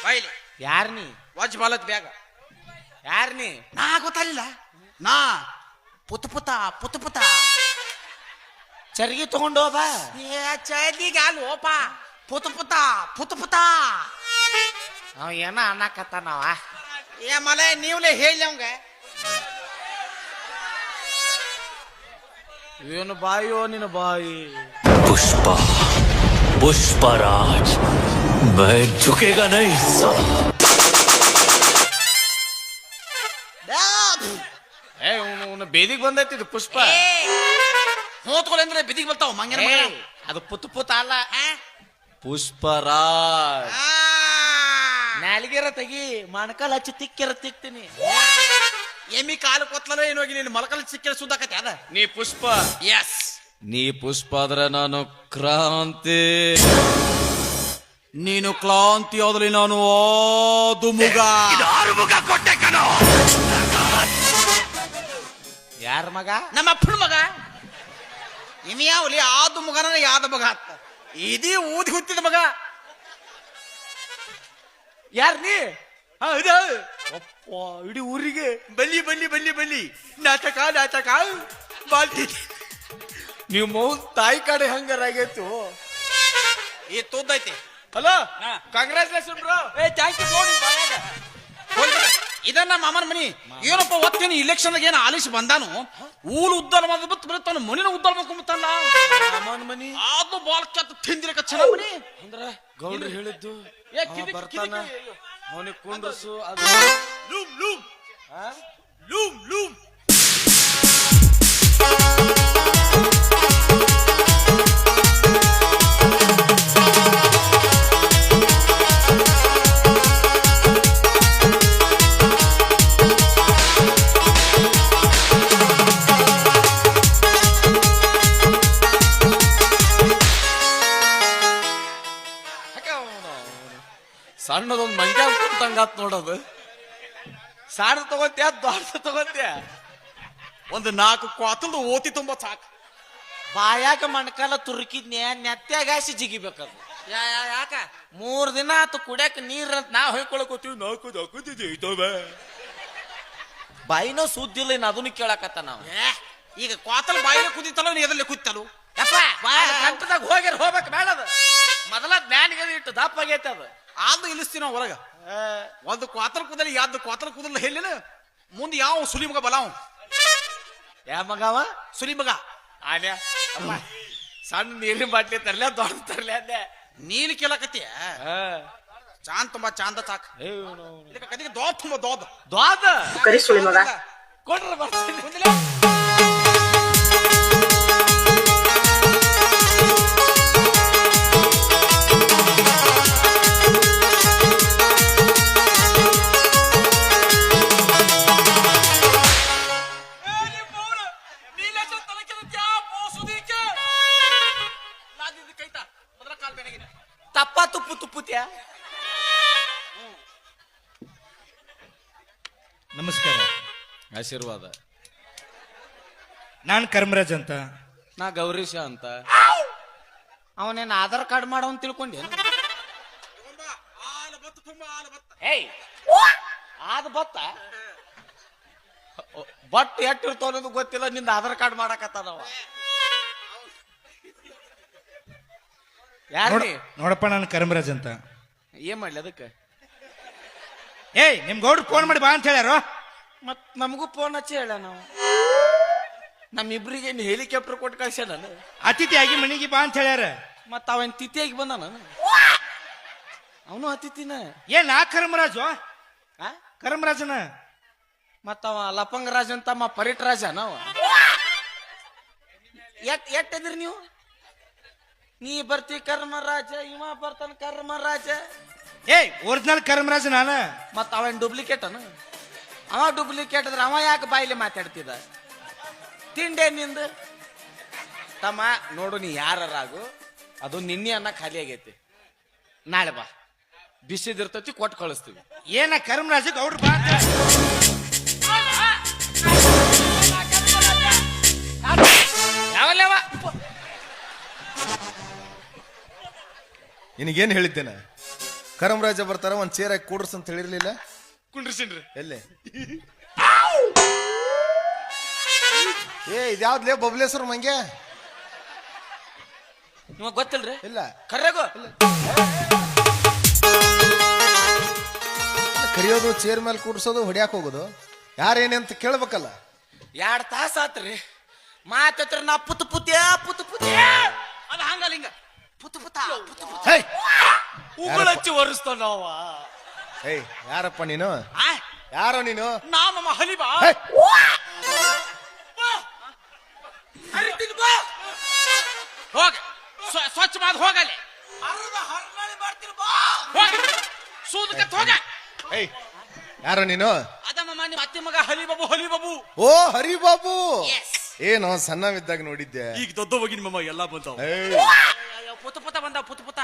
ಬಾಯ್ಲಿ ಯಾರ್ ನೀ ವಜ್ ಬಾಲತ್ ಬ್ಯಾಗ ಯಾರ್ ನೀ ನಾ ಗೊತ್ತಾಗಿಲ್ಲ ನಾ ಪುತ ಪುತ ಚರ್ಗಿ ತಗೊಂಡು ಹೋದ ಏ ಚಳಿಗೆ ಅಲ್ಲ ಓಪ ಪುತ ಅವ ಏನ ಅನ್ನಕತ್ತಾನವ ಏ ಮಲೆ ನೀವ್ಲೇ ಹೇಳಿ ಅವಂಗ ಏನು ಬಾಯೋ ನಿನ್ನ ಬಾಯಿ पुष्पा पुष्पराज मैं झुकेगा नहीं ಏ ಅವನು ಬೇದಿಗೆ ಬಂದೈತಿ ಪುಷ್ಪ ಹೋತ್ಕೊಳ ಅಂದ್ರೆ ಬಿದಿಗೆ ಬರ್ತಾವ ಮಂಗನ ಮಗ. ಅದು ಪುತ್ ಅಲ್ಲ ಪುಷ್ಪರಾಜ್ ಆ. ನಾಲಿಗೆರ ತೆಗಿ ಮಣಕಾಲ್ ಹಚ್ಚಿ ತಿಕ್ಕೆರ ತಿಕ್ತೀನಿ ಎಮ್ಮಿ ಕಾಲು ಕೊತ್ಲಲ್ಲ ಏನು ಹೋಗಿ ನೀನು ಮೊಳಕಲ್ ಸಿಕ್ಕಿರ ಸುದ್ದಾಕತಿ ಅದ ನೀ ಪುಷ್ಪ ಎಸ್ ನೀ ಪುಷ್ಪ ಆದ್ರೆ ನಾನು ಕ್ರಾಂತಿ ನೀನು ಕ್ಲಾಂತಿ ಆದ್ರೆ ನಾನು ಆದು ಮುಗ ಯಾರ ಮಗ ನಮ್ಮ ಅಪ್ಪನ ಮಗ ಇನ್ಯಾವಲಿ ಆದು ಮಗನ ಯಾದ ಮಗ ಅತ್ತ ಇದೀ ಊದಿ ಹುತ್ತಿದ ಮಗ ಯಾರ್ ನೀ ಅಪ್ಪ ಇಡೀ ಊರಿಗೆ ಬಲ್ಲಿ ಬಲ್ಲಿ ಬಲ್ಲಿ ಬಲ್ಲಿ ನಾಟಕ ಬಾಲ್ಟಿ ನೀವು ಮೌನ್ ತಾಯಿ ಕಡೆ ಹಂಗಾರಾಗೈತು ಏ ತೋದೈತೆ ಹಲೋ ಹಾ. ಕಂಗ್ರಾಚುಲೇಷನ್ ಬ್ರೋ ಏ ಥ್ಯಾಂಕ್ ಯು ಇದನ್ನ ಮಾಮನ ಮನಿ ಏನಪ್ಪ ಒತ್ತೇನು ಇಲೆಕ್ಷನ್ ಏನು ಆಲಿಸಿ ಬಂದಾನು ಊರು ಉದ್ದಾರ ಮಾಡಿ ಬತ್ ಬರುತ್ತಾನ ಮನಿನ ಉದ್ದಾರ ಮಾಡ್ಕೊಂಬತ್ತಲ್ಲ ಅಮ್ಮನ ಮನಿ ಅದು ಬಾಲ್ ಕೆತ್ತ ತಿಂದಿರಕ ಚೆನ್ನಾಗ್ ಮನಿ ಅಂದ್ರ ಗೌಡ್ರು ಹೇಳಿದ್ದು ಏ ಅವ ಕಿದಿಕ್ ಬರ್ತಾನ ಕಿದಿಕ್ ಅವನಿಗೆ ಕುಂಡ್ರಸು ಅದು ಲೂಮ್ ಲೂಮ್ ಆ? ಲೂಮ್ ಲೂಮ್ ಸಣ್ಣದೊಂದು ಮಂಗ್ಯ ತಂಗಾತ್ ನೋಡೋದು ಸಣ್ಣ ತಗೋತ್ಯ ದೊಡ್ಡ ತಗೋತ್ಯ ಒಂದು 4 ಕ್ವಾತಲ್ದು ಓತಿ ತುಂಬ ಸಾಕು ಬಾಯಾಗ ಮಣ್ಕಾಲ ತುರುಕಿದ್ನ್ಯ ನೆತ್ಯಾಗಾಸಿ ಜಿಗಿಬೇಕದು ಯಾಕ 3 ದಿನ ಆತು ಕುಡ್ಯಾಕ ನೀರ್ ಅಂತ ನಾ ಹೊಯ್ಕೊಳಕೋತೀವಿ ಬಾಯಿನೋ ಸುದ್ದಿಲ್ಲ ಇನ್ನು ಅದನ್ನು ಕೇಳಕತ್ತ ನಾವು ಏ ಈಗ ಕ್ವಾತಲ್ ಬಾಯಿಲೆ ಕುದಿತಲ್ಲ ನೀ ಎದಲ್ಲೇ ಕುದಿತಲು ಯಪ್ಪ ಗಂಟದಾಗ ಹೋಗ್ಬೇಕು ಬೇಡದ ಮೊದಲ ಜ್ಞಾನಿಗೆ ಇಟ್ಟು ದಪ್ಪ ಆಗೈತೆ ಅದು ಆದು ಇಳಿಸ್ತೀವಿ ನಾವು ಹೊರಗ ಒಂದು ಕ್ವಾತಲ್ ಕುದಲಿ ಯಾವ್ದು ಕ್ವಾತಲ್ ಕುದಲ್ ಹೇಳಿನ ಮುಂದೆ ಯಾವ ಸುಲಿ ಮಗ ಬಲಾವ್ ಯಾ ಮಗವ ಸುಲಿ ಮಗ ಆನ್ಯ ಅಮ್ಮ ಸಣ್ಣ ನೀರಿನ ಬಾಟ್ಲಿ ತರ್ಲೆ ದೊಡ್ಡ ತರ್ಲೆ ಅಂದೆ ನೀನು ಕೇಳಕತ್ತೀಯ ಚಾಂದ್ ತುಂಬಾ ಚಾಂದ ಸಾಕ್ ಇದಕ್ಕೆ ಕದಿಗೆ ದೋದ್ ತುಂಬ ದೋದ್ ದ್ವಾದ ಕರಿ ಸುಳಿ ಮಗ ಕೊಡ್ರ ಬರ್ತೀನಿ ಕುಂದಿಲೆ. ತಪ್ಪ ತುಪ್ಪುತ್ಯಾ ನಮಸ್ಕಾರ, ಆಶೀರ್ವಾದ. ನಾನು ಕರ್ಮರಾಜ್ ಅಂತ. ನಾ ಗೌರೀಶ ಅಂತ. ಅವನೇನು ಆಧಾರ್ ಕಾರ್ಡ್ ಮಾಡವನ್ ತಿಳ್ಕೊಂಡೆ ಏಯ್ ಆದ ಬತ್ತ ಬಟ್ ಎಟ್ಟಿರ್ತಾವ ಅನ್ನೋದು ಗೊತ್ತಿಲ್ಲ, ನಿಂದ ಆಧಾರ್ ಕಾರ್ಡ್ ಮಾಡಕತ್ತಾನವ. ಯಾರು ನೋಡಪ್ಪ, ನಾನು ಕರ್ಮರಾಜ್ ಅಂತ. ಏನ್ ಮಾಡ್ಲಿ ಅದಕ್ಕೆ? ಏಯ್, ನಿಮ್ ಗೌಡ್ರು ಫೋನ್ ಮಾಡಿ ಬಾ ಅಂತ ಹೇಳ್ಯಾರೋ. ಮತ್ ನಮಗೂ ಫೋನ್ ಹಚ್ಚಿ ಹೇಳ ನಾವು ನಮ್ಮಿಬ್ರಿಗೆ ಹೆಲಿಕಾಪ್ಟರ್ ಕೊಟ್ಟು ಕಳ್ಸ್ಯ ನಾನು. ಅತಿಥಿ ಆಗಿ ಮನೆಗೆ ಬಾ ಅಂತ ಹೇಳ್ಯಾರ. ಮತ್ತ ಅವನ್ ತಿಥಿಯಾಗಿ ಬಂದ ನಾನು, ಅವನು ಅತಿಥಿನ. ಏನ್ ನಾ ಕರ್ಮರಾಜು? ಆ? ಕರ್ಮರಾಜನ ಮತ್ತ ಅವ ಲಪಂಗ ರಾಜ ಅಂತ ಪರಿಟ್ ರಾಜ ನಾವ. ಎಟ್ಟಿದ್ರಿ ನೀವು? ನೀ ಬರ್ತಿ ಕರ್ಮರಾಜ, ಇವ ಬರ್ತಾನ ಕರ್ಮರಾಜ. ಏಯ್, ಒರಿಜಿನಲ್ ಕರ್ಮರಾಜ ನಾನ. ಮತ್ತ ಅವನ್ ಡೂಪ್ಲಿಕೇಟ್ ಅನ? ಅವ ಡೂಪ್ಲಿಕೇಟ್ ಅದ್ರ ಅವ ಯಾಕೆ ಬಾಯಿಲೆ ಮಾತಾಡ್ತಿದ? ತಿಂಡೆ ನಿಂದ ತಮ್ಮ ನೋಡು, ನೀ ಯಾರಾಗು ಅದು ನಿನ್ನೆ ಅನ್ನ ಖಾಲಿ ಆಗೈತಿ. ನಾಳೆ ಬಾ, ಬಿಸಿದಿರ್ತೈತಿ, ಕೊಟ್ಟು ಕಳಿಸ್ತೀವಿ. ಏನ ಕರ್ಮರಾಜ ಗೌಡ್ರು ಬಾ ಅಂತ ಯಾವಲ್ಲವ ನಿನಗೇನು ಹೇಳಿದ್ದೇನೆ? ಕರಮರಾಜ ಬರ್ತಾರ ಒಂದ್ ಚೇರ್ ಹಾಕಿ ಕೂಡ್ರಸ್ ಅಂತ ಹೇಳಿರ್ಲಿಲ್ಲ. ಕುಂಡ್ರಿಸಿನ್ರಿ. ಎಲ್ಲೇ ಇದ್ಯಾವ್ದ್ಲೇ ಬಬ್ಲೇಶ್ವರ ಮಂಗೆ ನಿಮಗ್ ಗೊತ್ತಿಲ್ರಿ? ಇಲ್ಲ ಕರ್ರೆಗೋ ಕರಿಯೋದು ಚೇರ್ ಮೇಲೆ ಕೂಡ್ಸೋದು ಹೊಡ್ಯಾಕ್ ಹೋಗೋದು ಯಾರೇನೆ ಅಂತ ಕೇಳ್ಬೇಕಲ್ಲ. 2 ತಾಸ ಆತ್ರಿ ಮಾತತ್ರ ನಾ ಪುತ್ ಪುತ್ಯ ಅದು ಹಂಗಲ್ಲ ಹಿಂಗ ಪುತ್ ಪುತ ಹೇಯ್ ಉಗುಳಚ್ಚಿ ಒರೆಸ್ತಾನ ನಾವ. ಏಯ್ ಯಾರಪ್ಪ ನೀನು? ಆ, ಯಾರೋ ನೀನು? ನಾ ಮಮ್ಮ ಹಲಿಬಾ. ಹೇಯ್, ಹರಿತೀನಿ ಬಾ. ಹೋಗ ಸ್ವಚ್ಛ ಮಾಡಿ ಹೋಗಲ್ಲಿ. ಅರ್ಧ ಹರ್ನಾಳಿ ಮಾಡ್ತೀನಿ ಬಾ. ಹೋಗ ಸೂದಕತ್ ಹೋಗ. ಏಯ್ ಯಾರೋ ನೀನು? ಅದ ಮಮ್ಮ ನಿಮ್ಮ ಅತ್ತಿ ಮಗ ಹಲಿಬಾಬು. ಓ ಹರಿಬಾಬು. ಏನೋ ಸಣ್ಣವಿದ್ದಾಗ ನೋಡಿದ್ದೆ. ಈಗ ದೊಡ್ಡ ಹೋಗಿನ ಮಮ್ಮ ಎಲ್ಲಾ ಬಂತಾವ. ಏಯ್ ಪುತ ಬಂದ ಪುತ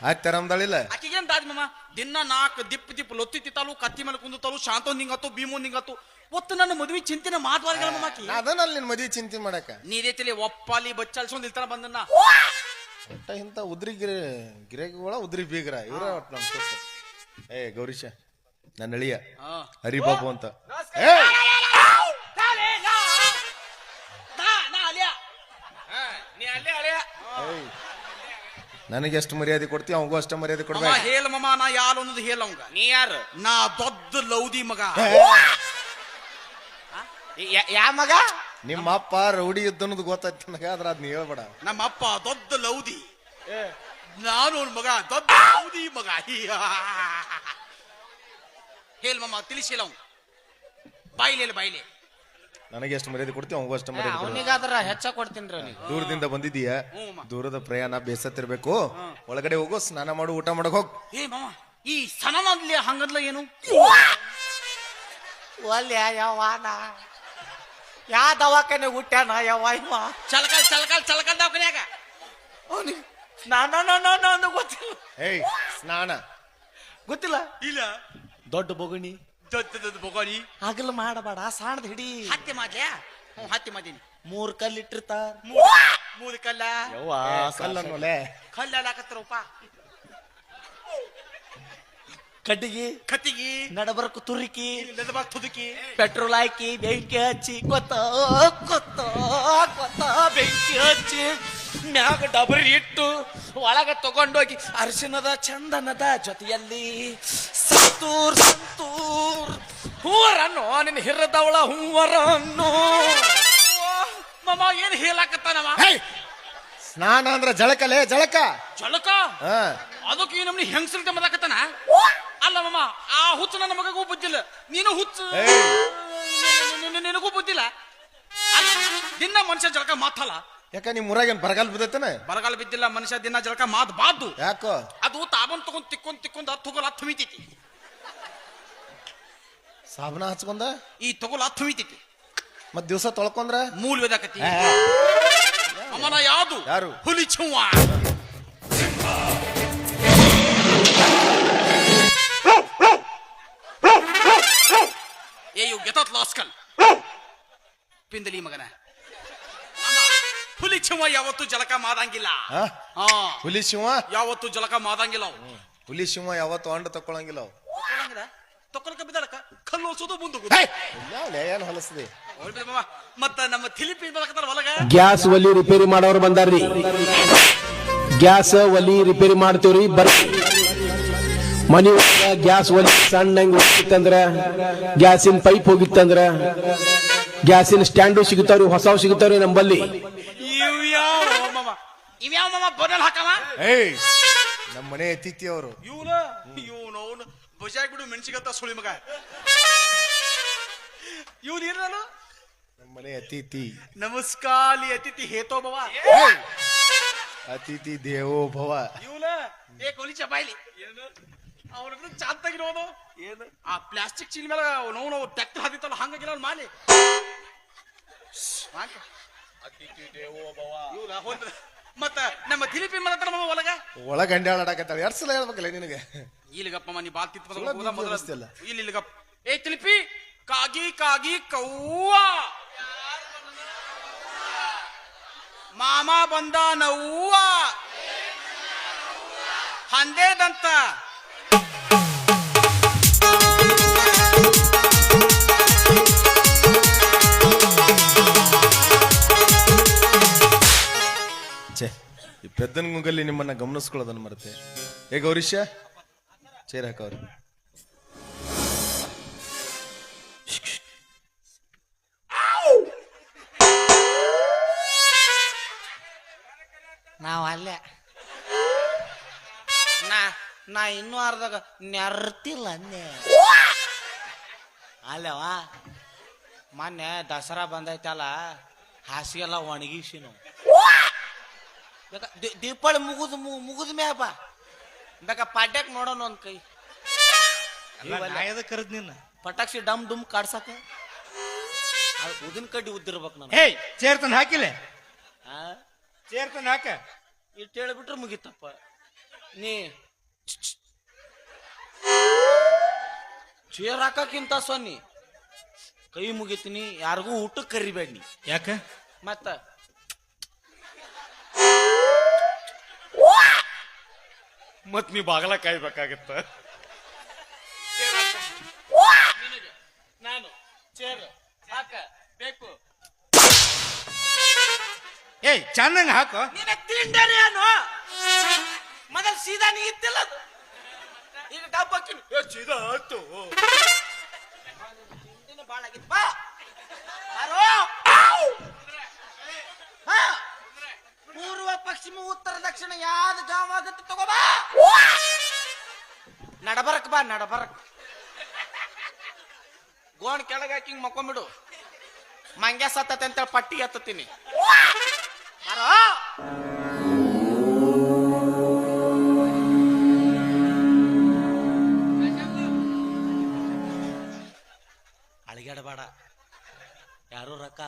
ಆಯ್ತಾರಮ್ದಾಳಿಲ್ಲ. ಆಕಿಗೇನ್ ದಾದ್ ಮಮ್ಮ ದಿನ 4 ದಿಪ್ ಲೊತ್ತಿ ತಿತ್ತಾಲು ಕತ್ತಿ ಮೇಲೆ ಕುಂದುತ್ತಾಲು ಶಾಂತ ನಿಂಗತ್ತು ಭೀಮು ನಿಂಗತ್ತು ಒತ್ತು ನನ್ನ ಮದುವೆ ಚಿಂತಿನ ಮಾತುವಾರಿಗಳ ಮಮ್ಮಕಿ. ಅದನಲ್ಲಿ ನಿನ್ ಮದ್ವಿ ಚಿಂತೆ ಮಾಡಕ ನೀದೇತಿಲಿ ಒಪ್ಪಾಲಿ ಬಚ್ಚಲ್ಸೊಂದ್ ಇಲ್ತಾನ ಬಂದನ್ನ ಒಟ್ಟ ಇಂತ ಉದ್ರಿ ಗಿರಗಿಗಳ ಉದ್ರಿ ಬೀಗ್ರ ಇವ್ರ ಒಟ್ಟು ನಮ್ ಸುತ್ತ. ಏ ಗೌರೀಶ ನನ್ನ ಅಳಿಯ ಹರಿಬಾಬು ಅಂತ. ನನಗೆ ಎಷ್ಟು ಮರ್ಯಾದೆ ಕೊಡ್ತೀವಿ ಅವಂಗೂ ಅಷ್ಟ ಮರ್ಯಾದೆ ಕೊಡ್ಬೇಕು. ಹೇಳ ಮಮ್ಮ ನಾ ಯಾರು ಅನ್ನೋದು ಹೇಳ ಅವಂಗ. ನೀ ಯಾರು? ನಾ ದೊಡ್ಡ ಲೌದಿ ಮಗ. ಯಾ ಮಗ? ನಿಮ್ಮ ಅಪ್ಪ ರೌಡಿ ಇದ್ದನ್ನೋದು ಗೊತ್ತಾಯ್ತು ನನಗೆ, ಆದ್ರ ಅದ್ನ ಹೇಳ್ಬೇಡ. ನಮ್ಮ ಅಪ್ಪ ದೊಡ್ಡ ಲೌದಿ, ನಾನು ಮಗ ದೊಡ್ಡ ಲೌದಿ ಮಗ. ಹೇಳ ಮಮ್ಮ ತಿಳಿಸಿಲ್ಲ ಅವ್ ಬಾಯಿಲೆ. ನನಗೆ ಎಷ್ಟು ಮರ್ಯಾದೆ ಕೊಡ್ತೀವಿ ಅವಂಗೂ ಅಷ್ಟ ಮರ್ಯಾದೆ ಕೊಡ್ಬೇಕು. ಅವನಿಗಾದ್ರ ಹೆಚ್ಚ ಕೊಡ್ತೀನಿ ಅವನಿಗೆ. ದೂರದಿಂದ ಬಂದಿದೀಯ, ದೂರದ ಪ್ರಯಾಣ ಬೇಸತ್ತಿರ್ಬೇಕು. ಒಳಗಡೆ ಹೋಗು, ಸ್ನಾನ ಮಾಡು, ಊಟ ಮಾಡಕ್ ಹೋಗ್. ಏ ಮಾಮ ಈ ಸನನಲ್ಲಿ ಹಂಗದ್ಲ ಏನು? ಒಲ್ಯ ಯಾವಾನ ಯಾ ದವಾಖಾನೆ ಹುಟ್ಟ್ಯಾನ ಯಾವ ಇವ? ಚಲಕಲ್ ದವಾಖಾನ್ಯಾಗ ಅವನಿಗೆ ನಾನು ಗೊತ್ತಿಲ್ಲ. ಏಯ್ ಸ್ನಾನ ಗೊತ್ತಿಲ್ಲ. ಇಲ್ಲ ದೊಡ್ಡ ಬೊಗಣಿ ದೊಡ್ಡ ಬೊಗಾನಿ ಹಗಲು ಮಾಡಬೇಡ, ಸಾಣದ್ ಹಿಡಿ. ಹತ್ತಿ ಮಾಡ್ಲ್ಯಾ? ಹತ್ತಿ ಮಾಡೀನಿ. 3 ಕಲ್ಲು ಇಟ್ಟಿರ್ತಾರ. 3 ಕಲ್ಲ ಕಲ್ಲನ್ನೋಲೆ ಕಲ್ಲಾಕತ್ರಪ್ಪ. ಕಡ್ಡಿಗೆ ಕತ್ತಿಗಿ ನಡಬರ್ಕು ತುರುಕಿ ತುದುಕಿ ಪೆಟ್ರೋಲ್ ಹಾಕಿ ಬೆಂಕಿ ಹಚ್ಚಿ ಕೊತ್ತ ಬೆಂಕಿ ಹಚ್ಚಿ ಮ್ಯಾಗ ಡಬರಿ ಇಟ್ಟು ಒಳಗ ತಗೊಂಡೋಗಿ ಅರಿಶಿನದ ಚಂದನದ ಜೊತೆಯಲ್ಲಿ ಸಂತೂರ್ ಹೂವರನ್ನು ನಿನ್ನ ಹಿರದವಳ ಹೂವರನ್ನು. ಮಮ್ಮ ಏನ್ ಹೇಳಾಕತ್ತಾನವ? ಸ್ನಾನ ಅಂದ್ರ ಜಳಕಲೇ ಜಳಕ. ಜಳಕ ಅದಕ್ಕೆ ಈ ನಮ್ನಿ ಹೆಂಗಸಲ್ಕ ಮದಾಕತ್ತಾನ. ಅಲ್ಲ ಮಮ್ಮ ಆ ಹುಚ್ಚು ನನ್ನ ಮಗಗೂ ಬುದ್ಧಿಲ್ಲ, ನೀನು ಹುಚ್ಚು ನಿನಗೂ ಬುದ್ಧಿಲ್ಲ. ದಿನ ಮನುಷ್ಯ ಜಳಕ ಮಾತಲ್ಲ. ಯಾಕ ನಿಮ್ ಊರಾಗೇನ್ ಬರಗಾಲ ಬಿದ್ದೈತನ? ಬರಗಾಲ ಬಿದ್ದಿಲ್ಲ, ಮನುಷ್ಯ ದಿನ ಜಳಕ ಮಾತ್ ಬಾದ್ದು. ಯಾಕೋ? ಅದು ತಾಬನ್ ತಗೊಂಡ್ ತಿಕ್ಕೊಂಡ್ ತೊಗೊಲ್ ಹತ್ತು ಹುಮಿತೈತಿ. ಸಾಬನ ಹಚ್ಕೊಂಡ ಈ ತೊಗೊಲ್ ಹತ್ತು ಹುಮಿತೈತಿ. ಮತ್ ದಿವ್ಸ ತೊಳ್ಕೊಂಡ್ರ ಮೂಲ ವೇದಾಕತಿ. ಅಮ್ಮನ ಯಾವುದು? ಯಾರು? ಹುಲಿ ಚುವ್ವ. ಏ ಯು ಗೆಟ್ ಲಾಸ್ಕಲ್ ಪಿಂದಲಿ ಮಗನ. ಹುಲಿ ಶಿವ ಯಾವತ್ತು ಜಳಕ ಮಾದಂಗಿಲ್ಲ. ಹುಲಿ ಶಿವ ಯಾವತ್ತು ಜಳಕ ಮಾದಂಗಿಲ್ಲ. ಹುಲಿ ಶಿವ ಯಾವತ್ತು ಅಂಡ ತಕೊಳಂಗಿಲ್ಲ. ತೊಕೊಳಕ ಬಿದ್ದಳಕ ಕಲ್ಲು ಹೊಸೋದು ಮುಂದೆ ಏನ್ ಹೊಲಸದಿ. ಮತ್ತ ನಮ್ಮ ಫಿಲಿಪೀನ್ ಬರಕತ್ತಾರ ಹೊಲಗ. ಗ್ಯಾಸ್ ಒಲಿ ರಿಪೇರಿ ಮಾಡೋರು ಬಂದಾರ್ರಿ. ಗ್ಯಾಸ್ ಒಲಿ ರಿಪೇರಿ ಮಾಡ್ತೇವ್ರಿ. ಬರ್ರಿ ಮನಿ ಒಳಗ ಗ್ಯಾಸ್ ಒಲಿ ಸಣ್ಣಂಗ್ ಹೋಗಿತ್ತಂದ್ರ, ಗ್ಯಾಸಿನ ಪೈಪ್ ಹೋಗಿತ್ತಂದ್ರ, ಗ್ಯಾಸಿನ ಸ್ಟ್ಯಾಂಡು ಸಿಗುತ್ತಾವ್ರಿ, ಹೊಸವ್ ಸಿಗುತ್ತಾವ್ರಿ ನಂಬಲ್ಲಿ. ಇವ್ಯಾವ ಮಾಮ ಬೋನಲ್ ಹಾಕವ? ಏಯ್ ನಮ್ಮ ಮನೆ ಅತಿಥಿ ಅವರು. ಇವನು ಬಜಾಯ್ ಬಿಡು ಮೆಣಸಿಗತ್ತ ಸುಳಿ ಮಗ. ಇವನು ಏನು? ನಮ್ಮ ಮನೆ ಅತಿಥಿ. ನಮಸ್ಕಾಲಿ ಅತಿಥಿ ಹೇತೋ ಭವ. ಅತಿಥಿ ದೇವೋ ಭವ. ಇವನ ಏ ಕೊಲಿ ಚಪಾಯಿಲಿ ಅವನ ಚಾಂತಾಗಿರೋನು ಏನು ಆ ಪ್ಲಾಸ್ಟಿಕ್ ಚೀಲ ಮೇಲೆ ನಾವು ಟ್ಯಾಕ್ಟರ್ ಹಾದಿತ್ತಲ್ಲ ಹಂಗಾಗಿಲ್ಲ ಅವ್ನು ಮಾಲಿ. ಅತಿಥಿ ದೇವೋ ಭವ. ಇವನ ಮತ್ತ ನಮ್ಮ ಫಿಲಿಪೀನ್ ಮದ ಒಳಗ ಗಂಡಾಡಕತ್ತಾಳ. 2 ಸಲ ಹೇಳ್ಬೇಕಲ್ಲ ನಿನಗೆ. ಇಲ್ಲಿಗಪ್ಪ ನೀ ಬಾಲ್ ತಿತ್ ಇಲ್ಲಿಗಪ್ಪ. ಏ ತಿಲಿಪಿ ಕಾಗಿ ಕಾಗಿ ಕವ್ವ ಮಾಮ ಬಂದ ನವ್ವ ಹಂದೇದಂತ ಛೇ ಈ ಪೆದ್ದನ ಗುಂಗಲ್ಲಿ ನಿಮ್ಮನ್ನ ಗಮನಿಸ್ಕೊಳ್ಳೋದನ್ನ ಮರತೆ. ಏ ಗೌರೀಶ, ಚೇರ್ ಹಾಕವ್ರಿ. ನಾವ್ ಅಲ್ಲೇ ನಾ ಇನ್ನೂ ಅರ್ಧಾಗ ನೆರ್ತಿಲ್ಲ ಅಂದೆ. ಅಲ್ಲವಾ ಮೊನ್ನೆ ದಸರಾ ಬಂದೈತಲ್ಲ, ಹಾಸಿಗೆಲ್ಲ ಒಣಗಿಸಿ ನಾವು ದೀಪಾವಳಿ ಮುಗಿದ ಮ್ಯಾಪ ಬೇಕಾ ಪಾಡ್ಯಾಕ್ ನೋಡೋಣ ಒಂದ್ ಕೈ ಕರೆದ್ ನಿನ್ನ ಪಟಾಕ್ಷಿ ಡಮ್ ಡುಮ್ ಕಾಡ್ಸಕ ಉದಿನ ಕಡ್ಡಿ ಉದ್ದಿರ್ಬೇಕು ನಾನು. ಏಯ್ ಚೇರ್ ತಂದು ಹಾಕಿಲ್ಲ, ಆ ಚೇರ್ ತಂದು ಹಾಕ. ಇಟ್ಟು ಹೇಳ್ಬಿಟ್ರೆ ಮುಗಿತಪ್ಪ. ನೀ ಚೇರ್ ಹಾಕಕ್ಕಿಂತ ಸೊನ್ನಿ ಕೈ ಮುಗಿತೀನಿ, ಯಾರಿಗೂ ಊಟಕ್ಕೆ ಕರಿಬೇಡ ನೀ. ಯಾಕ ಮತ್ತ ಮತ್ ನೀ ಬಾಗಲ ಕಾಯ್ಬೇಕಾಗತ್ತ. ನಾನು ಚೇರ್ ಹಾಕ ಬೇಕು. ಏಯ್ ಚೆನ್ನಾಗಿ ಹಾಕೋ. ನಿನ್ನ ತಿಂಡರಿ ಏನು ಮೊದಲು ಸೀದಾ ನೀ ಇತ್ತಿಲ್ಲ ಅದು, ಈಗ ಡಬ್ಬ ಹಾಕಿನಿ ಸೀದಾ ಆಯ್ತು. ಬಾಳ ಆಗಿತ್ತು ಬಾ ಪೂರ್ವ ಪಶ್ಚಿಮ ಉತ್ತರ ದಕ್ಷಿಣ ಯಾವ್ದು ಜಾವ ಆಗತ್ತೆ ತಗೋಬಾ. ನಡಬರಕ್ ಬಾ, ನಡಬರಕ್ ಗೋಣ್ ಕೆಳಗೆ ಹಾಕಿ ಮಕ್ಕೊಂಬಿಡು. ಮಂಗ್ಯ ಸತ್ತತೆ ಅಂತ ಪಟ್ಟಿ ಎತ್ತತೀನಿ. ಅಳಿಗಾಡಬೇಡ, ಯಾರು ರೊಕ್ಕ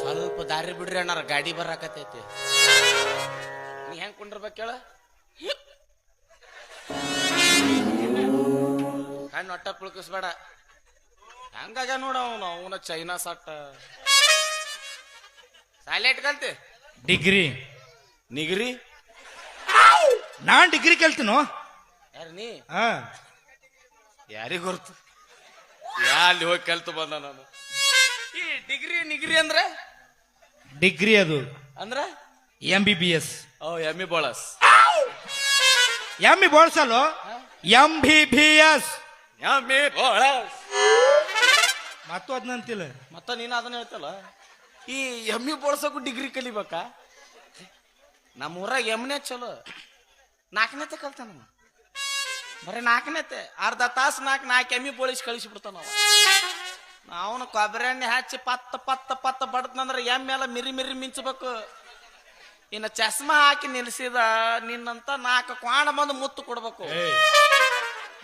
ಸ್ವಲ್ಪ ದಾರಿ ಬಿಡ್ರಿ ಅಣ್ಣಾರ, ಗಾಡಿ ಬರಾಕತೈತಿ. ನೀ ಹೆಂಗ್ ಕುಂಡಿರ್ಬೇಕು ಹೇಳ, ಕಣ್ಣು ಹೊಟ್ಟ ಪುಳ್ಕಿಸ್ಬೇಡ. ಹೆಂಗಾಗ ನೋಡ ಅವನ ಚೈನಾ ಸಟ್ಟ ಸಾಲೇಟ್ ಕಲ್ತಿ ಡಿಗ್ರಿ ನಿಗ್ರಿ. ನಾನ್ ಡಿಗ್ರಿ ಕಲ್ತೀನೋ. ಯಾರ ನೀ? ಹಾ, ಯಾರಿಗ ಗೊತ್ತು, ಯಾಲ್ಲಿ ಹೋಗಿ ಕಲ್ತು ಬಂದ ನಾನು. ಈ ಡಿಗ್ರಿ ನಿಗ್ರಿ ಅಂದ್ರೆ ಡಿಗ್ರಿ ಅದು ಅಂದ್ರ MBBS. ಎಮ್ಮಿ ಬೋಳಸ್ ಎಮ್ಮಿ ಬೋಳ್ಸಲು MBBS ಎಮ್ಮಿ ಬೋಳಸ್ ಮತ್ತು ಅದನ್ನಂತಿಲ್ಲ. ಮತ್ತ ನೀನು ಅದನ್ನ ಹೇಳ್ತಲ್ಲ, ಈ ಎಮ್ಮಿ ಬೋಳ್ಸಕ್ಕೂ ಡಿಗ್ರಿ ಕಲಿಬೇಕಾ? ನಮ್ಮೂರಾಗ ಎಮ್ನೆ ಚಲೋ, 4ನೇತೆ ಕಲ್ತಾನ. ಬರೀ 4ನೇತೆ ಅರ್ಧ ತಾಸು ನಾಲ್ಕು ಎಮ್ಮಿ ಬೋಳಿಸಿ ಕಳಿಸಿಬಿಡ್ತಾನ. ಅವನು ಕೊಬ್ಬರಿ ಎಣ್ಣೆ ಹಚ್ಚಿ ಪತ್ತ ಬಡದ್ನಂದ್ರೆ ಎಮ್ಮೆ ಎಲ್ಲ ಮಿರಿ ಮಿಂಚಬೇಕು. ಇನ್ನು ಚಸ್ಮಾ ಹಾಕಿ ನಿಲ್ಸಿದ ನಿನ್ನಂತ 4 ಕ್ವಾಣ ಬಂದು ಮುತ್ತು ಕೊಡ್ಬೇಕು.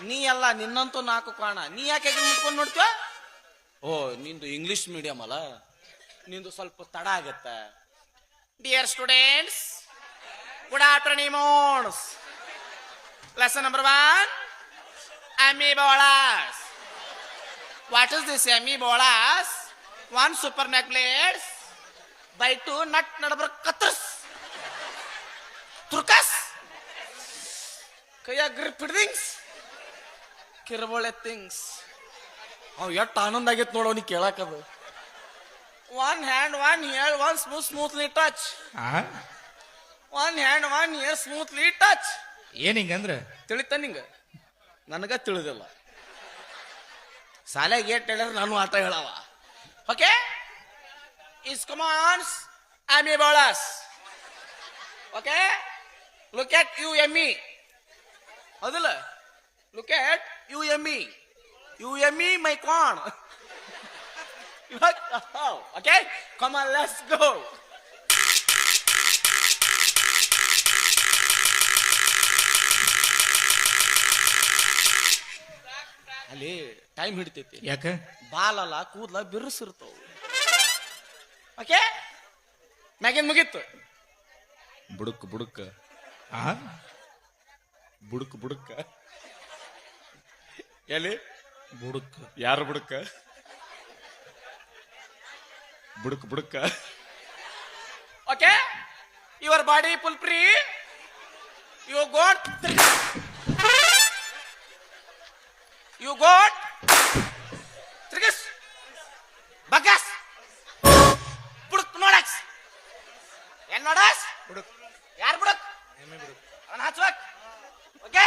ನೀ ಅಲ್ಲ, ನಿನ್ನಂತೂ 4 ಕ್ವಾಣ. ನೀ ಯಾಕೆ ಮುಟ್ಕೊಂಡು ನೋಡ್ತೀವ? ಓ, ನಿಂದು ಇಂಗ್ಲಿಷ್ ಮೀಡಿಯಂ ಅಲ್ಲ, ನಿಂದು ಸ್ವಲ್ಪ ತಡ ಆಗತ್ತೆ. Dear students, good afternoon. Lesson number 1, amoebas. What is this amoebas? 1 super necklace by 2 nut nadabar katras turkas kaya grip things kirvole things. ಅವ್ ಎಷ್ಟು ಆನಂದ ಆಗೈತೆ ನೋಡೋ ನೀ ಕೇಳಾಕದು. 1 hand 1 ear 1 smoothly touch. 1 hand 1 ear smoothly touch. ಏನ್ ಹಿಂಗಂದ್ರೆ ತಿಳಿತ ನಿಂಗ? ನನಗ ತಿಳಿದಿಲ್ಲ. ಶಾಲೆಗೆ ಏಟ್ ಹೇಳ್ಯಾರ, ನಾನು ಆಟ ಹೇಳವ. Okay, is commons amoebas. Okay, look at you ಎಮ್ಮಿ. ಹೌದಲ್ಲ, ಲುಕ್ ಎಟ್ ಯು ಎಮ್ಮಿ. ಯು ಎಮ್ಮಿ my corn. Okay, come on, let's go. ಅಲ್ಲಿ ಟೈಮ್ ಹಿಡಿತೈತಿ. ಯಾಕ? ಬಾಲಲ್ಲ, ಕೂದ್ಲ ಬಿರುಸಿರ್ತಾವ. ಓಕೆ, ಮ್ಯಾಗಿನ್ ಮುಗೀತು. ಬುಡುಕ್ ಬುಡುಕ್ ಬುಡುಕ್ ಬುಡುಕ್ ಎಲ್ಲಿ ಬುಡುಕ್? ಯಾರು ಬುಡುಕ? ಬುಡುಕ್ ಬುಡುಕ್. Okay, your body full free. You got ತಿರ್ಗಿಸ್ ಬಗ್ಗಸ್ ಬುಡಕ್ ನೋಡಕ್ಸ್ ಏನ್ ನೋಡಸ್ ಬುಡಕ್ ಯಾರು ಬುಡಕ್ ಅವನ ಹಚ್ವಕ್ ಓಕೆ.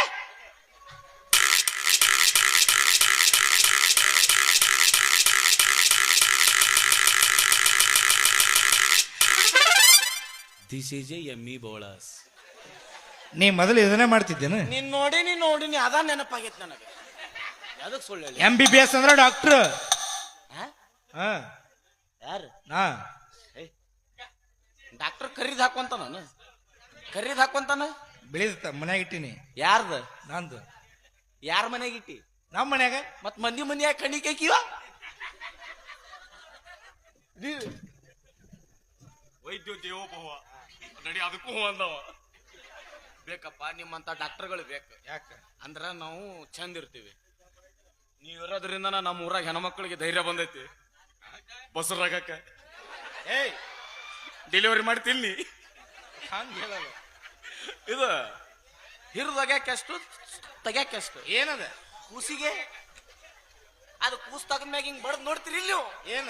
ದಿಸ್ ಈಸ್ ಎ ಎಮ್ಮಿ ಬೋಳಸ್. ನೀ ಮೊದಲು ಇದನ್ನೇ ಮಾಡ್ತಿದ್ದೇನು? ನೀನ್ ನೋಡಿ ಅದ ನೆನಪಾಗೈತ್ ನನಗೆ. ಅದಕ್ಕೆ ಸುಳ್ಳು ಹೇಳಿ. MBBS ಅಂದ್ರೆ ಡಾಕ್ಟರ್. ಹಾ ಯಾರು ನಾ ಡಾಕ್ಟರ್ ಕರೀದ್ ಹಾಕೊಂತಾನ ಬೆಳೆದ ಮನ್ಯಾಗ ಇಟ್ಟಿನಿ. ಯಾರ್ದ? ನಂದು. ಯಾರ ಮನೆಗೆ ಇಟ್ಟಿ? ನಮ್ಮ ಮನ್ಯಾಗ. ಮತ್ ಮನ್ಯಾಗ ಕಣ್ಣಿಗೆ ಹಾಕಿವ ವೈದ್ಯ ದೇವೋಭವ ನಡಿ ಅದಕ್ಕೂ ಅಂದವ. ಬೇಕಪ್ಪ ನಿಮ್ಮಂತ ಡಾಕ್ಟರ್ಗಳು ಬೇಕು. ಯಾಕ ಅಂದ್ರ ನಾವು ಚಂದ ಇರ್ತೀವಿ. ನೀವ್ ಇರೋದ್ರಿಂದ ನಮ್ಮ ಊರಾಗ ಹೆಣ್ಮಕ್ಳಿಗೆ ಧೈರ್ಯ ಬಂದೈತಿ ಬಸರಾಗಕ್ಕ. ಏಯ್ ಡೆಲಿವರಿ ಮಾಡ್ತೀನಿ. ಹಂಗ ಹೇಳಲ್ಲ. ಇದು ಹಿರಿದಗ್ಯಾಕೆಷ್ಟು ತೆಗ್ಯಾಕೆಷ್ಟು ಏನದ ಕೂಸಿಗೆ? ಅದು ಕೂಸ್ ತಗದ್ಮ್ಯಾಗ ಹಿಂಗ್ ಬಡದ್ ನೋಡ್ತೀರಿ ಇಲ್ಲಿ ಏನ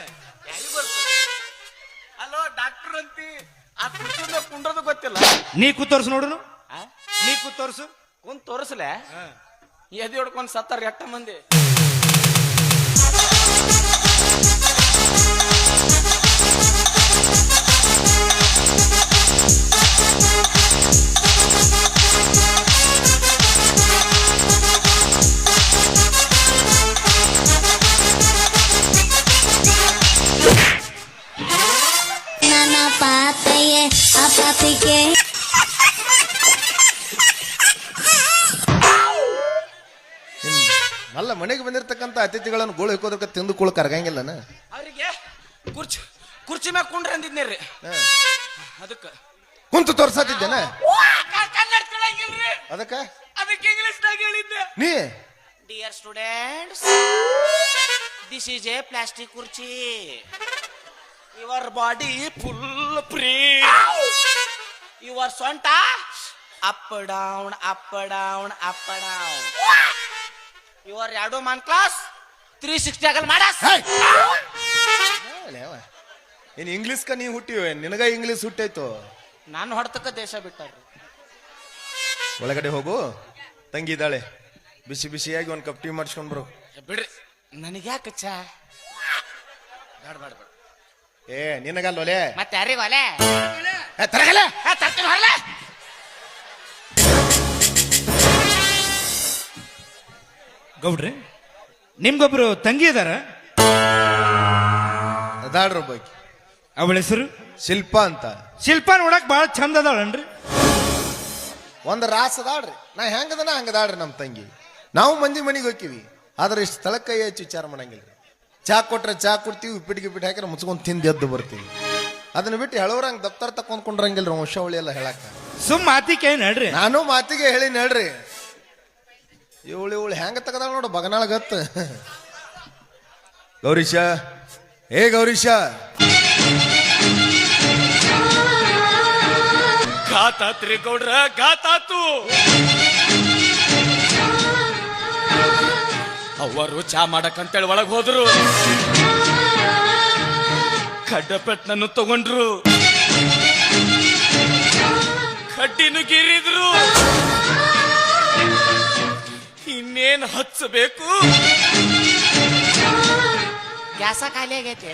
ಯಾರಿಗ್ ಬರ್ತದೆ? ಅಲೋ ಡಾಕ್ಟರ್ ಅಂತಿ ಆ ಕುರ್ಚಿಂದ ಕುಂಡ್ರದು ಗೊತ್ತಿಲ್ಲ. ನೀ ಕೂತೋರ್ಸು ನೋಡುನು. ನೀ ಕೂತೋರ್ಸು. ಕುಂತ್ ತೋರಿಸ್ಲೆ ಎದಿ ಹೊಡ್ಕೊಂಡ್ ಸತ್ತಾರ ಎಟ್ಟ ಮಂದಿ. ನನ್ನ ಪಾತೆಯೇ ಆ ಪಾತಿಗೆ ಅಲ್ಲ ಮನೆಗೆ ಬಂದಿರತಕ್ಕಂತ ಅತಿಥಿಗಳನ್ನು ಗೋಳು ಹಿಕ್ಕೋದಕ್ಕೆ ತಿಂದು ಕುಳ ಕರಗಂಗಿಲ್ಲನ? ಅವ್ರಿಗೆ ಕುರ್ಚಿ ಮ್ಯಾಗ ಕುಂಡ್ರಿ ಅಂದಿದ್ನೇರಿ. ಅದಕ್ಕ ಕುಂತು ತೋರ್ಸತ್ತಿದ್ದೇನ? ಕನ್ನಡ ತಿಳಂಗಿಲ್ರಿ. ಅದಕ್ಕೆ ಇಂಗ್ಲಿಷ್ ನಾಗ ಹೇಳಿದ್ದೆ. ನೀ dear students, this is a plastic ಕುರ್ಚಿ. Your body full free. Your ಸೊಂಟ up down up down up down. Your ಎರಡು ಮನ್ ಕ್ಲಾಸ್ 360 ಆಗಲ್ ಮಾಡಸ್. ಏನ್ ಇಂಗ್ಲಿಷ್ಕ ನೀ ಹುಟ್ಟಿವೆ? ನಿನಗ ಇಂಗ್ಲಿಷ್ ಹುಟ್ಟೈತು. ನಾನು ಹೊಡ್ತಕ್ಕ ದೇಶ ಬಿಟ್ಟಾರ್ರಿ. ಒಳಗಡೆ ಹೋಗು, ತಂಗಿ ಇದ್ದಾಳೆ. ಬಿಸಿ ಬಿಸಿಯಾಗಿ ಒಂದ್ ಕಪ್ ಟೀ ಮಾಡಿಸ್ಕೊಂಡ್ ಬರು. ಬಿಡ್ರಿ, ನನಗ್ಯಾಕ ಚಾ ಬೇಡ ಬೇಡ ಬೇಡ. ಏ ನಿನಗಲ್ಲೋಲೆ ಮತ್ತೆ ಯಾರಿಗ ಒಲೆ ತರಗಲ್ಲ ತರ್ತೀನಿ ಹೊರಲೆ. ಗೌಡ್ರಿ ನಿಮ್ಗೊಬ್ರು ತಂಗಿ ಇದಾರ? ಅದಾಳ್ರ ಬಗ್ಗೆ. ಅವಳ ಹೆಸರು ಶಿಲ್ಪಾ ಅಂತ. ಶಿಲ್ಪ ನೋಡಕ್ ಬಾಳ ಚಂದ ಅದಾಳನ್ರಿ. ಒಂದ್ ರಾಸ್ ಅದಾಳ್ರಿ. ನಾ ಹೆಂಗದನ ಹಂಗದಾಳ್ರಿ ನಮ್ ತಂಗಿ. ನಾವು ಮಂದಿ ಮನಿಗೆ ಹೋಗ್ತೀವಿ, ಆದ್ರೆ ಇಷ್ಟು ಸ್ಥಳಕ್ಕೆ ಹೆಚ್ಚು ವಿಚಾರ ಮಾಡಂಗಿಲ್ರಿ. ಚಾ ಕೊಟ್ರೆ ಚಾ ಕೊಡ್ತೀವಿ, ಉಪ್ಪಿಟ್ಟು ಹಾಕಿದ್ರೆ ಮುಚ್ಕೊಂಡ್ ತಿಂದು ಎದ್ದು ಬರ್ತೀವಿ. ಅದನ್ನ ಬಿಟ್ಟು ಹೇಳೋರಂಗ್ ದಪ್ತರ ತಕೊಂಡ್ಕೊಂಡ್ರಂಗಿಲ್ರಿ ವಂಶಾವಳಿ ಎಲ್ಲ ಹೇಳಕ್ಕ. ಸುಮ್ ಮಾತಿಗೆ ನಡ್ರಿ. ನಾನು ಮಾತಿಗೆ ಹೇಳಿ ನಡ್ರಿ. ಇವಳು ಹೆಂಗ ತಗದಾಳ ನೋಡು ಬಗನಾಳಗತ್ತ. ಗೌರೀಶ, ಏ ಗೌರೀಶ, ಘಾತಾತ್ರಿ ಗೌಡ್ರ ಘಾತಾತು. ಅವರು ಚಾ ಮಾಡಕ್ಕಂತೇಳಿ ಒಳಗ್ ಹೋದ್ರು. ಕಡ್ಡಪೆಟ್ಟನನ್ನು ತಗೊಂಡ್ರು, ಕಡ್ಡಿನೂ ಗೀರಿದ್ರು. ಇನ್ನೇನ್ ಹಚ್ಚಬೇಕು? ಗ್ಯಾಸ ಖಾಲಿ ಆಗೈತೆ.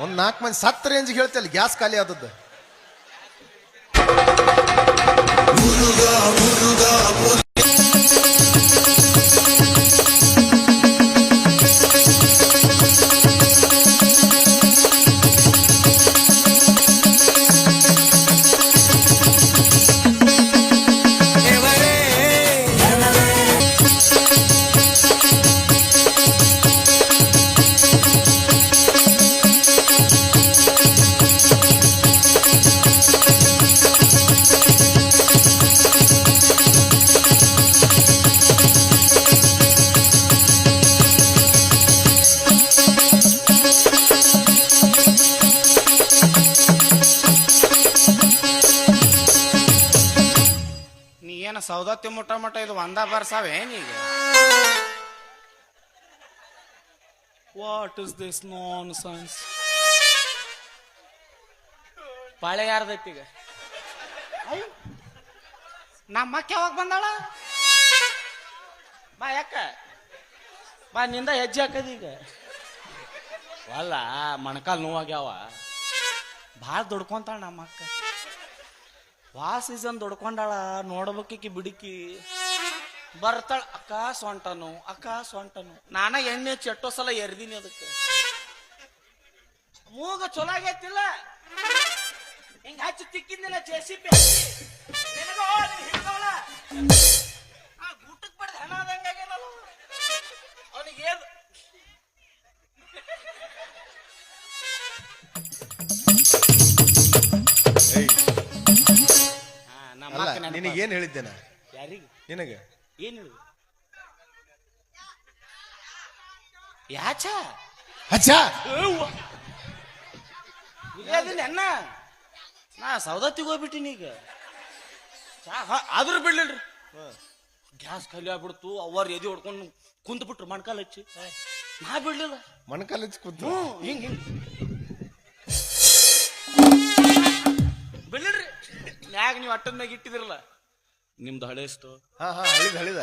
ಒಂದ್ 4 ಮಂದಿ ಸತ್ತ ರೇಂಜ್ಗೆ ಹೇಳ್ತಲ್ಲ ಗ್ಯಾಸ್ ಖಾಲಿ ಆದದ್ದು. ಸೌದತ್ತಿ ಮುಟ್ಟ ಇದು ಒಂದ ಬರ್ಸಾವೆ ಏನೀಗ what is this nonsense ಪಾಳೆ ಯಾರ್ದೈತಿ ಈಗ ನಮ್ಮ ಅಕ್ಕ ಯಾವಾಗ ಬಂದಾಳ ಬಾ ಯಾಕ ಬಾ ನಿಂದ ಹೆಜ್ಜೆ ಹಾಕದ ಈಗ ಅಲ್ಲ ಮೊಣಕಾಲ್ ನೋವಾಗ್ಯಾವ ಭಾಳ ದುಡ್ಕೊಂತಾಳ ನಮ್ಮ ಅಕ್ಕ ಸೀಸನ್ ದುಡ್ಕೊಂಡಾಳ ನೋಡ್ಬೇಕಿ ಬಿಡಿಕಿ ಬರ್ತಾಳ ಅಕ್ಕ ಸೊಂಟನು ನಾನ ಎಣ್ಣೆ ಚೆಟ್ಟೋ ಸಲ ಎರ್ದೀನಿ ಅದಕ್ಕೆ ಮೂಗ ಚಲೋ ಆಗೈತಿಲ್ಲ ಹಿಂಗ ಹಚ್ಚಿ ತಿಕ್ಕಿದ್ನಿಲ್ಲ JCB ಊಟಕ್ ಪಡೆದ ಹಣ ಆದಂಗಾಗೇನಲ್ಲ ಅವನಿಗೆ ಏನು ನಿನಗೇನ್ ಹೇಳಿದ್ದೇನ ಯಾರಿಗೆ ನಿನಗ ಏನ್ ಹೇಳುದು ಯಾಚ ಅಚ್ಚ ಅನ್ನ ನಾ ಸೌದತ್ತಿಗೆ ಹೋಗ್ಬಿಟ್ಟಿನಿ ಈಗ ಆದ್ರೂ ಬಿಡ್ಲಿಲ್ರಿ ಗ್ಯಾಸ್ ಖಾಲಿ ಆಗ್ಬಿಡ್ತು ಅವ್ರ ಎದಿ ಹೊಡ್ಕೊಂಡು ಕುಂತ್ ಬಿಟ್ರು ಮಣ್ಕಾಲ್ ಹಚ್ಚಿ ನಾ ಬಿಡ್ಲಿಲ್ಲ ಮಣ್ಕಾಲ್ ಹಚ್ಚಿ ಕೂತು ಹಿಂಗ್ ಬಿಡ್ಲಿಲ್ರಿ ಮ್ಯಾಗ ನೀವು ಅಟ್ಟದ ಮ್ಯಾಗ ಇಟ್ಟಿದಿರಲ್ಲ ನಿಮ್ದು ಹಳೆಷ್ಟು ಹಳಿದ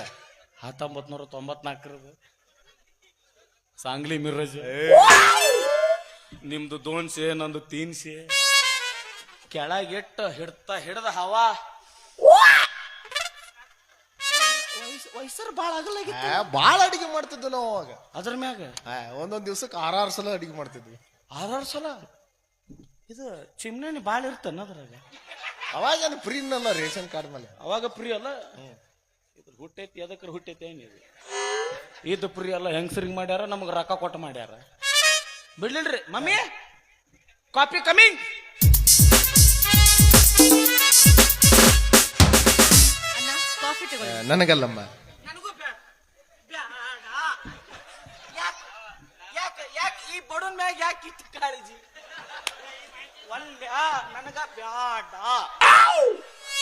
1994 ಸಾಂಗ್ಲಿ ಮಿರಜ್ ನಿಮ್ದು 200 ನಂದು 300 ಕೆಳಗಿಟ್ಟ ಹಿಡ್ದ ಹವಾ ವಯಸ್ಸರು ಬಾಳ ಆಗಲಾಗಿತ್ತು ಬಾಳ ಅಡಿಗೆ ಮಾಡ್ತಿದ್ವಿ ನಾವು ಅವಾಗ ಅದ್ರ ಮ್ಯಾಗ ಒಂದೊಂದ್ ದಿವ್ಸಕ್ಕೆ 6 ಸಲ ಅಡಿಗೆ ಮಾಡ್ತಿದ್ವಿ 6 ಸಲ ಇದು ಚಿಮ್ನಿ ಬಾಳ ಇರ್ತನ ಅದ್ರಾಗ ಅವಾಗೇನು ಫ್ರೀ ಇನ್ನಲ್ಲ ರೇಷನ್ ಕಾರ್ಡ್ ಮೇಲೆ ಅವಾಗ ಫ್ರೀ ಅಲ್ಲ ಇದ್ರ ಹುಟ್ಟೈತಿ ಎದಕ್ರ ಹುಟ್ಟೈತಿ ಏನಿದೆ ಇದು ಫ್ರೀ ಅಲ್ಲ ಹೆಂಗಸರಿಗೆ ಮಾಡ್ಯಾರ ನಮಗ್ ರೊಕ್ಕ ಕೊಟ್ಟು ಮಾಡ್ಯಾರ ಬಿಡ್ಲಿಲ್ರಿ ಮಮ್ಮಿ ಕಾಫಿ ಕಮಿಂಗ್ ನನಗಲ್ಲಮ್ಮ ನನಗೂ ಯಾಕೆ ಈ ಬಡವನ್ ಮ್ಯಾಗ ಯಾಕೆ ಇಟ್ಟು ಕಾಳಜಿ ನನಗ ಬ್ಯಾಡ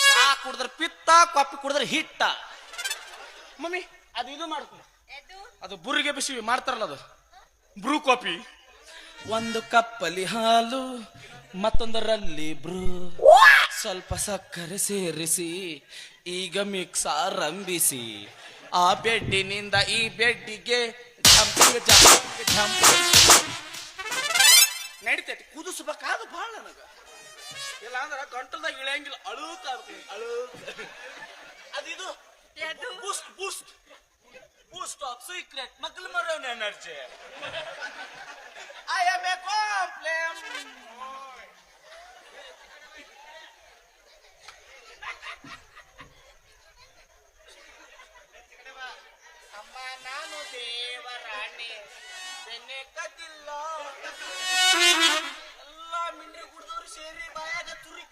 ಚಾ ಕುಡಿದ್ರೆ ಪಿತ್ತ ಕಾಫಿ ಕುಡಿದ್ರೆ ಹಿಟ್ಟ ಮಮ್ಮಿ ಅದು ಇದು ಮಾಡ್ತೀನಿ ಅದು ಬುರಿಗೆ ಬಿಸಿ ಮಾಡ್ತಾರಲ್ಲ ಅದು ಬ್ರೂ ಕಾಫಿ ಒಂದು ಕಪ್ಪಲ್ಲಿ ಹಾಲು ಮತ್ತೊಂದರಲ್ಲಿ ಬ್ರೂ ಸ್ವಲ್ಪ ಸಕ್ಕರೆ ಸೇರಿಸಿ ಈಗ ಮಿಕ್ಸ್ ಆರಂಭಿಸಿ ಆ ಬೆಡ್ಡಿನಿಂದ ಈ ಬೆಡ್ಡಿಗೆ ನಡಿತೈತಿ ಕುದಿಸ್ಬೇಕಾದ ಬಾಳ ನನಗ ಇಲ್ಲ ಅಂದ್ರ ಗಂಟಲ್ದಾಗ ಇಳಿಯಂಗಿಲ್ಲ ಅಳುಕ ಅದಿದು ಬೂಸ್ಟ್ ಬೂಸ್ಟ್ ಬೂಸ್ಟ್ ಆಫ್ ಸೀಕ್ರೆಟ್ ಮಕ್ಕಳು ಮರೋನ್ ಎನರ್ಜಿ ಐ ಆಮ್ ಎ ಕಾಂಪ್ಲೇಮ್ ಅಮ್ಮ ನಾನು ದೇವರಾಣಿ ಬೆನ್ನೆ ಕದ್ದಿಲ್ಲ ಎಲ್ಲ ಮಿಂಡ್ರಿ ಕುಡ್ದವ್ರು ಸೇರಿ ಬಾಯಾಗ ತುರಿ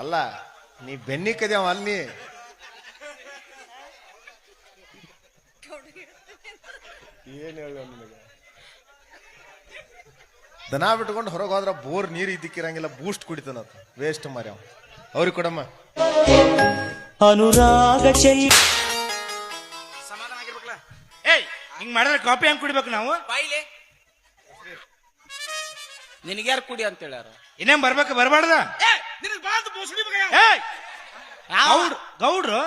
ಅಲ್ಲ ನೀ ಬೆನ್ನಿ ಕದ್ಯಾವ ಅಲ್ಲಿ ಏನ್ ಹೇಳ ನಿನಗೆ ದನ ಬಿಟ್ಕೊಂಡು ಹೊರಗೆ ಹೋದ್ರ ಬೋರ್ ನೀರು ಇದಕ್ಕಿರಂಗಿಲ್ಲ ಬೂಸ್ಟ್ ಕುಡಿತಾನ ವೇಸ್ಟ್ ಮಾರ್ಯಾವ ಅವ್ರಿಗೆ ಕೊಡಮ್ಮ ಅನುರಾಗ ಚೆಲ್ಲಿ ಸಮಾಧಾನ ಆಗಿರ್ಬೇಕಲ್ಲ ಏಯ್ ಹಿಂಗ್ ಮಾಡಿದ್ರೆ ಕಾಫಿ ಹೆಂಗ್ ಕುಡಿಬೇಕು ನಾವು ಬಾಯಿಲೆ ನಿನಗ್ಯಾರು ಕುಡಿ ಅಂತ ಹೇಳ್ಯಾರ ಇನ್ನೇನ್ ಬರ್ಬೇಕು ಬರ್ಬಾರ್ದ ನಿನಗೆ ಬಾದ ಬೋಸಡಿ ಏಯ್ ಗೌಡ್ರು